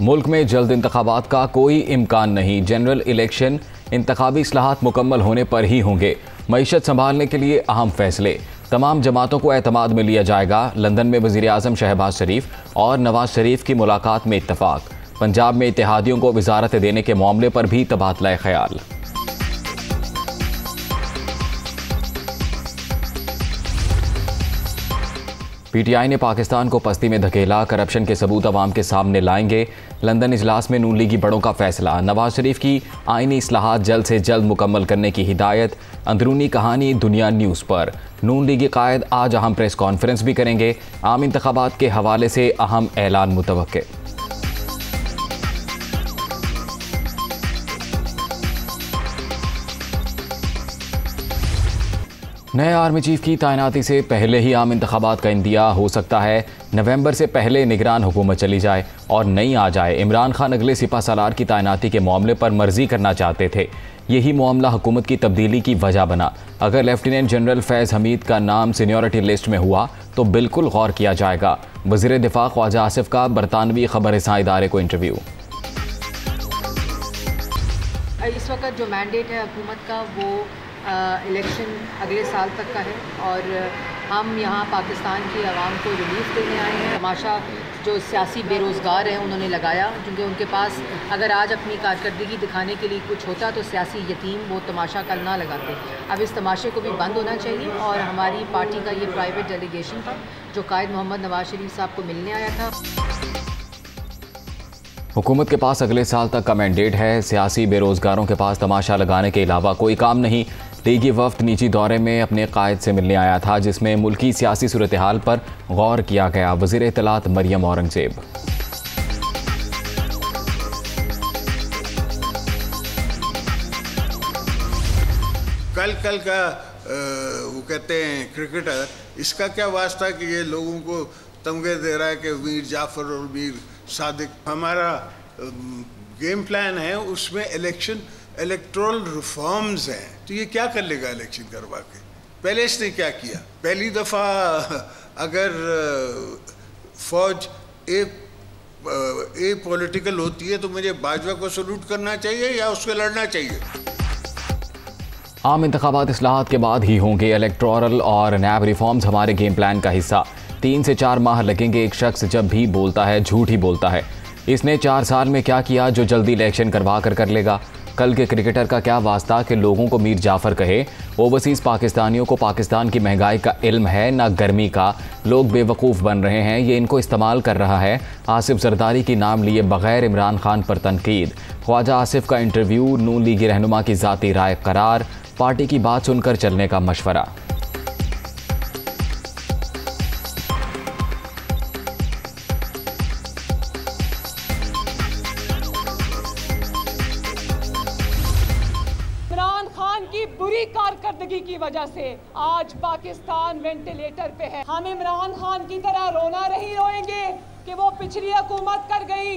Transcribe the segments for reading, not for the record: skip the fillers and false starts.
मुल्क में जल्द इंतखाबात का कोई इम्कान नहीं। जनरल इलेक्शन इंतखाबी इस्लाहात मुकम्मल होने पर ही होंगे। मईशत संभालने के लिए अहम फैसले तमाम जमातों को एतमाद में लिया जाएगा। लंदन में वज़ीर आज़म शहबाज शरीफ और नवाज शरीफ की मुलाकात में इत्तफाक। पंजाब में इत्तेहादियों को वजारत देने के मामले पर भी तबादला ख्याल। पीटीआई ने पाकिस्तान को पस्ती में धकेला, करप्शन के सबूत अवाम के सामने लाएंगे। लंदन इजलास में नून लीगी बड़ों का फैसला। नवाज शरीफ की आईनी इस्लाहात जल्द से जल्द मुकम्मल करने की हिदायत। अंदरूनी कहानी दुनिया न्यूज़ पर। नून लीगी कायद आज अहम प्रेस कॉन्फ्रेंस भी करेंगे। आम इंतखाबात के हवाले से अहम ऐलान मुतवक्के। नए आर्मी चीफ की तैनाती से पहले ही आम इंतखाबात का इंदिया हो सकता है। नवंबर से पहले निगरान हुकूमत चली जाए और नहीं आ जाए। इमरान खान अगले सिपा सालार की तैनाती के मामले पर मर्जी करना चाहते थे। यही मामला हुकूमत की तब्दीली की वजह बना। अगर लेफ्टिनेंट जनरल फैज़ हमीद का नाम सीनियरिटी लिस्ट में हुआ तो बिल्कुल गौर किया जाएगा। वज़ीर दिफा ख्वाजा आसिफ का बरतानवी खबरसां इदारे को इंटरव्यू। इस वक्त जो मैंडेट है हुकूमत का वो इलेक्शन अगले साल तक का है और हम यहाँ पाकिस्तान की आवाम को रिलीफ देने आए हैं। तमाशा जो सियासी बेरोज़गार हैं उन्होंने लगाया, क्योंकि उनके पास अगर आज अपनी कारकर्दगी दिखाने के लिए कुछ होता तो सियासी यतीम वो तमाशा कल ना लगाते। अब इस तमाशे को भी बंद होना चाहिए और हमारी पार्टी का ये प्राइवेट डेलीगेशन था जो कायद मोहम्मद नवाज शरीफ साहब को मिलने आया था। हुकूमत के पास अगले साल तक का मैंडेट है। सियासी बेरोजगारों के पास तमाशा लगाने के अलावा कोई काम नहीं। लीगी वफ्द निजी दौरे में अपने कायद से मिलने आया था, जिसमें मुल्की सियासी सूरत हाल पर गौर किया गया। वज़ीर इत्तलात मरियम औरंगज़ेब। कल का वो कहते हैं क्रिकेटर, इसका क्या वास्ता कि ये लोगों को तमगे दे रहा है कि मीर जाफर और मीर सादिक। हमारा गेम प्लान है, उसमें इलेक्टोरल रिफॉर्म्स हैं। तो ये क्या कर लेगा इलेक्शन करवा के? पहले इसने क्या किया? पहली दफ़ा अगर फौज ए पॉलिटिकल होती है तो मुझे बाजवा को सल्यूट करना चाहिए या उससे लड़ना चाहिए? आम इंतखाबात इस्लाहात के बाद ही होंगे। इलेक्टोरल और नैब रिफॉर्म्स हमारे गेम प्लान का हिस्सा। 3 से 4 माह लगेंगे। एक शख्स जब भी बोलता है झूठ ही बोलता है। इसने 4 साल में क्या किया जो जल्दी इलेक्शन करवा कर लेगा? कल के क्रिकेटर का क्या वास्ता कि लोगों को मीर जाफर कहे? ओवरसीज़ पाकिस्तानियों को पाकिस्तान की महंगाई का इल्म है ना गर्मी का। लोग बेवकूफ़ बन रहे हैं, ये इनको इस्तेमाल कर रहा है। आसिफ जरदारी की नाम लिए बगैर इमरान खान पर तनकीद। ख्वाजा आसिफ का इंटरव्यू। नून लीगी रहनुमा की ज़ाती राय करार। पार्टी की बात सुनकर चलने का मशवरा। बुरी कारकर्दगी की वजह से आज पाकिस्तान वेंटिलेटर पे है। हम इमरान खान की तरह रोना नहीं रोएंगे कि वो पिछली हुकूमत कर गई।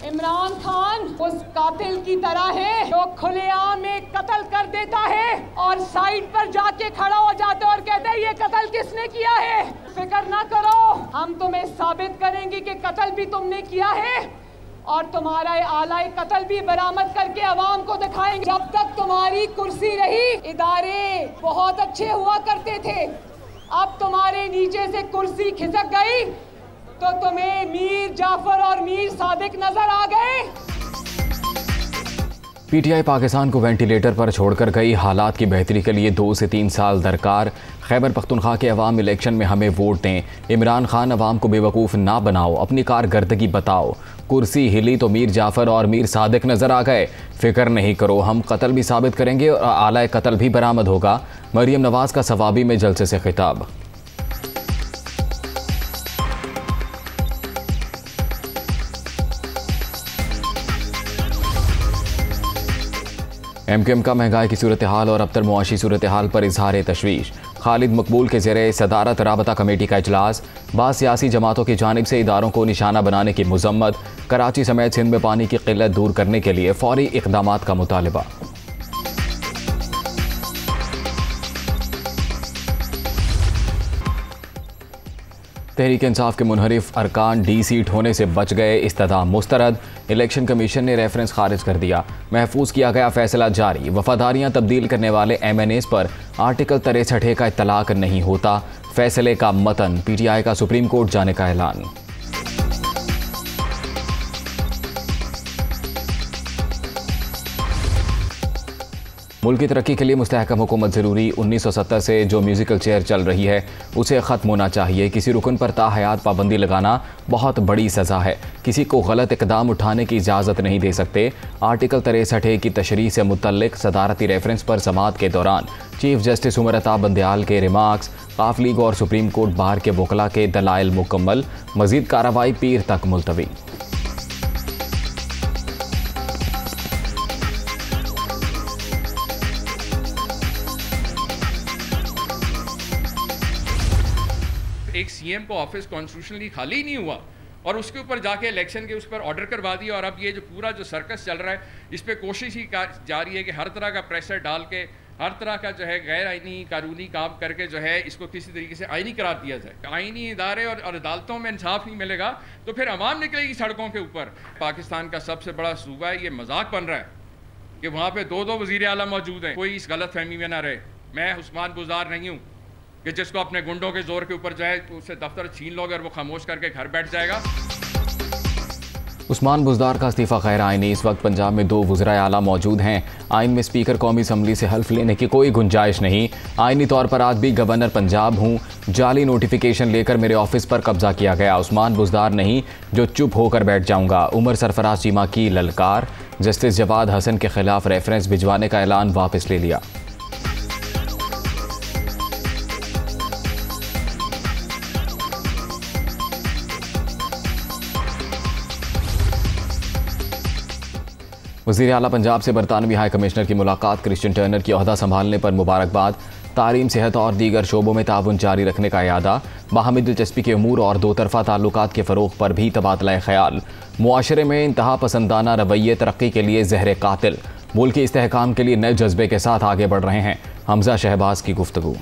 इमरान खान उस कातिल की तरह है जो खुलेआम एक कत्ल कर देता है और साइड पर जाके खड़ा हो जाता है और कहता है ये कत्ल किसने किया है। फिक्र ना करो, हम तुम्हें साबित करेंगे कि कत्ल भी तुमने किया है और तुम्हारा आला कत्ल भी बरामद करके अवाम को दिखाएंगे। जब तक तुम्हारी कुर्सी रही इदारे बहुत अच्छे हुआ करते थे, अब तुम्हारे नीचे से कुर्सी खिसक गई तो तुम्हें मीर जाफर और मीर सादिक नजर आ गए। पीटीआई पाकिस्तान को वेंटिलेटर पर छोड़कर गई। हालात की बेहतरी के लिए 2 से 3 साल दरकार। खैबर पख्तूनख्वा के अवाम इलेक्शन में हमें वोट दें। इमरान खान अवाम को बेवकूफ़ ना बनाओ, अपनी कारकर्दगी बताओ। कुर्सी हिली तो मीर जाफर और मीर सादिक नज़र आ गए। फिक्र नहीं करो, हम कत्ल भी साबित करेंगे और आला कत्ल भी बरामद होगा। मरियम नवाज का सवाबी में जलसे से खिताब। MQM का महंगाई की सूरत हाल और अबतर मुआशी सूरत हाल पर इजहार तशवीश। खालिद मकबूल के ज़रिए सदारत राबता कमेटी का इजलास। बाद सियासी जमातों की जानिब से इदारों को निशाना बनाने की मजम्मत। कराची समेत सिंध में पानी की किल्लत दूर करने के लिए फौरी इक़दामात का मुतालबा। तहरीक इंसाफ के मुनहरिफ अरकान डी सीट होने से बच गए, इस्तदा मुस्तरद। इलेक्शन कमीशन ने रेफरेंस खारिज कर दिया, महफूज किया गया फैसला जारी। वफादारियां तब्दील करने वाले MNAs पर आर्टिकल 63 का इत्तलाक नहीं होता। फैसले का मतन, PTI का सुप्रीम कोर्ट जाने का ऐलान। मुल्क की तरक्की के लिए मुस्तहकम हुकूमत ज़रूरी। 1970 से जो म्यूज़िकल चेयर चल रही है उसे ख़त्म होना चाहिए। किसी रुकन पर ताहयात पाबंदी लगाना बहुत बड़ी सज़ा है। किसी को गलत इक़दाम उठाने की इजाज़त नहीं दे सकते। आर्टिकल 63 की तशरीह से मुतल्लिक़ सदारती रेफरेंस पर समाअत के दौरान चीफ जस्टिस उमर अता बंदयाल के रिमार्क्स, काफ लीग और सुप्रीम कोर्ट बार के वकला के दलाइल मुकम्मल। मज़ीद कार्रवाई पीर तक मुलतवी। एक CM को ऑफिस कॉन्स्टिट्यूशनली खाली नहीं हुआ और उसके ऊपर जाके इलेक्शन के उस पर ऑर्डर करवा दिया। और अब ये जो पूरा जो सर्कस चल रहा है, इस पर कोशिश ही जा रही है कि हर तरह का प्रेशर डाल के, हर तरह का जो है गैर आइनी कानूनी काम करके जो है इसको किसी तरीके से आइनी करार दिया जाए। आइनी इदारे और अदालतों में इंसाफ नहीं मिलेगा तो फिर अवाम निकलेगी सड़कों के ऊपर। पाकिस्तान का सबसे बड़ा सूबा है, ये मजाक बन रहा है कि वहाँ पर दो वज़ीर आला मौजूद हैं। कोई इस गलत फहमी में ना रहे। मैं उस्मान बुज़दार नहीं हूँ कि जिसको अपने गुंडों के जोर के ऊपर जो है उससे दफ्तर छीन लोगे और वो खामोश करके घर बैठ जाएगा। उस्मान बुज़दार का इस्तीफ़ा गैर आइनी। इस वक्त पंजाब में 2 वज़राए आला मौजूद हैं। आइन में स्पीकर कौमी असम्बली से हल्फ लेने की कोई गुंजाइश नहीं। आइनी तौर पर आज भी गवर्नर पंजाब हूँ। जाली नोटिफिकेशन लेकर मेरे ऑफिस पर कब्जा किया गया। उस्मान बुज़दार नहीं जो चुप होकर बैठ जाऊँगा। उमर सरफराज चीमा की ललकार। जस्टिस जवाद हसन के खिलाफ रेफरेंस भिजवाने का ऐलान वापस ले लिया। वज़ीर आला पंजाब से बरतानवी हाई कमिश्नर की मुलाकात। क्रिश्चियन टर्नर की ओहदा संभालने पर मुबारकबाद। तालीम, सेहत और दीगर शोबों में ताउन जारी रखने का इरादा। बाहमी दिलचस्पी के अमूर और दो तरफ़ा ताल्लुकात के फ़रोग़ पर भी तबादला ख्याल। मुआशरे में इंतहा पसंदाना रवैये तरक्की के लिए ज़हर कातिल। मुल्क के इस्तेहकाम के लिए नए जज्बे के साथ आगे बढ़ रहे हैं। हमजा शहबाज की गुफ्तगू।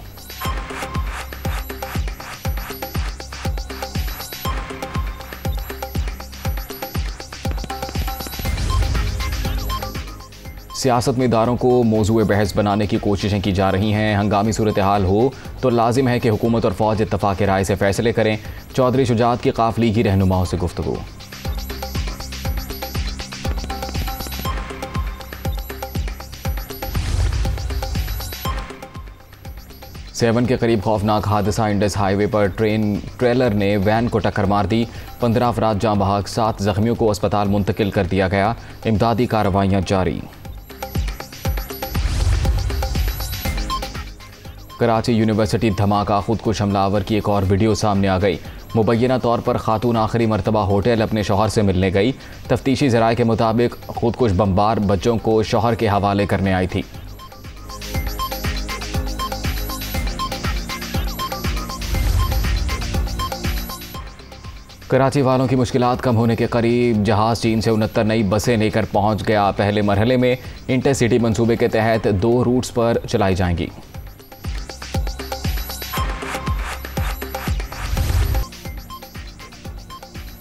सियासत में इदारों को मौजूए बहस बनाने की कोशिशें की जा रही हैं। हंगामी सूरत हाल हो तो लाजिम है कि हुकूमत और फ़ौज इत्तफ़ाक़ राय से फ़ैसले करें। चौधरी शुजात की काफ़ली की रहनुमाओं से गुफ्तगू। सेवन के करीब खौफनाक हादसा। इंडस हाईवे पर ट्रेलर ने वैन को टक्कर मार दी। 15 अफराद जाँ बहक, 7 ज़ख्मियों को अस्पताल मुंतकिल कर दिया गया। इमदादी कार्रवाइयाँ जारी। कराची यूनिवर्सिटी धमाका। खुदकुश हमलावर की एक और वीडियो सामने आ गई। मुबैना तौर पर खातून आखिरी मरतबा होटल अपने शौहर से मिलने गई। तफ्तीशी ज़राए के मुताबिक खुदकुश बमबार बच्चों को शौहर के हवाले करने आई थी। कराची वालों की मुश्किलात कम होने के करीब। जहाज़ चीन से 69 नई बसें लेकर पहुंच गया। पहले मरहले में इंटरसिटी मंसूबे के तहत 2 रूट्स पर चलाई जाएंगी।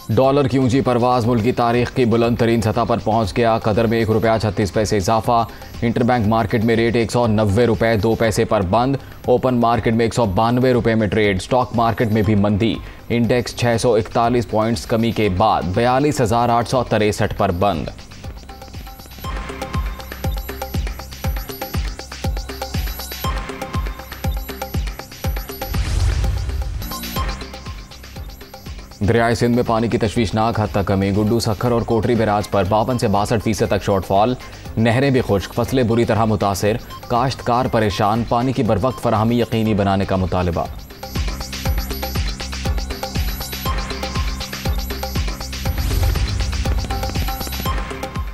डॉलर की ऊंची परवाज। मुल्क की तारीख की बुलंद तरीन सतह पर पहुंच गया। कदर में ₹1.36 इजाफा। इंटरबैंक मार्केट में रेट ₹190.02 पर बंद। ओपन मार्केट में ₹192 में ट्रेड। स्टॉक मार्केट में भी मंदी। इंडेक्स 641 पॉइंट्स कमी के बाद 42,863 पर बंद। दरियाए सिंध में पानी की तशवीशनाक हद तक कमी। गुड्डू, सखर और कोटरी बैराज पर 52 से 62% तक शॉर्टफॉल। नहरें भी खुश्क, फसलें बुरी तरह मुतासिर। काश्तकार परेशान। पानी की बरवक्त फराहमी यकीनी बनाने का मुतालबा।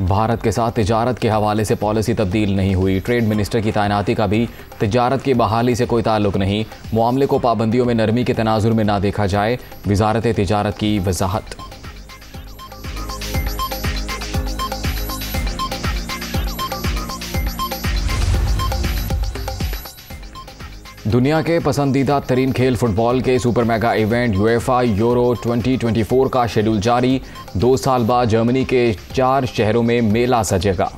भारत के साथ तिजारत के हवाले से पॉलिसी तब्दील नहीं हुई। ट्रेड मिनिस्टर की तैनाती का भी तिजारत की बहाली से कोई ताल्लुक नहीं। मामले को पाबंदियों में नरमी के तनाजुर में ना देखा जाए। वजारत तिजारत की वजाहत। दुनिया के पसंदीदा तरीन खेल फुटबॉल के super mega event UEFA euro 2024 का शेड्यूल जारी। 2 साल बाद जर्मनी के 4 शहरों में मेला सजेगा।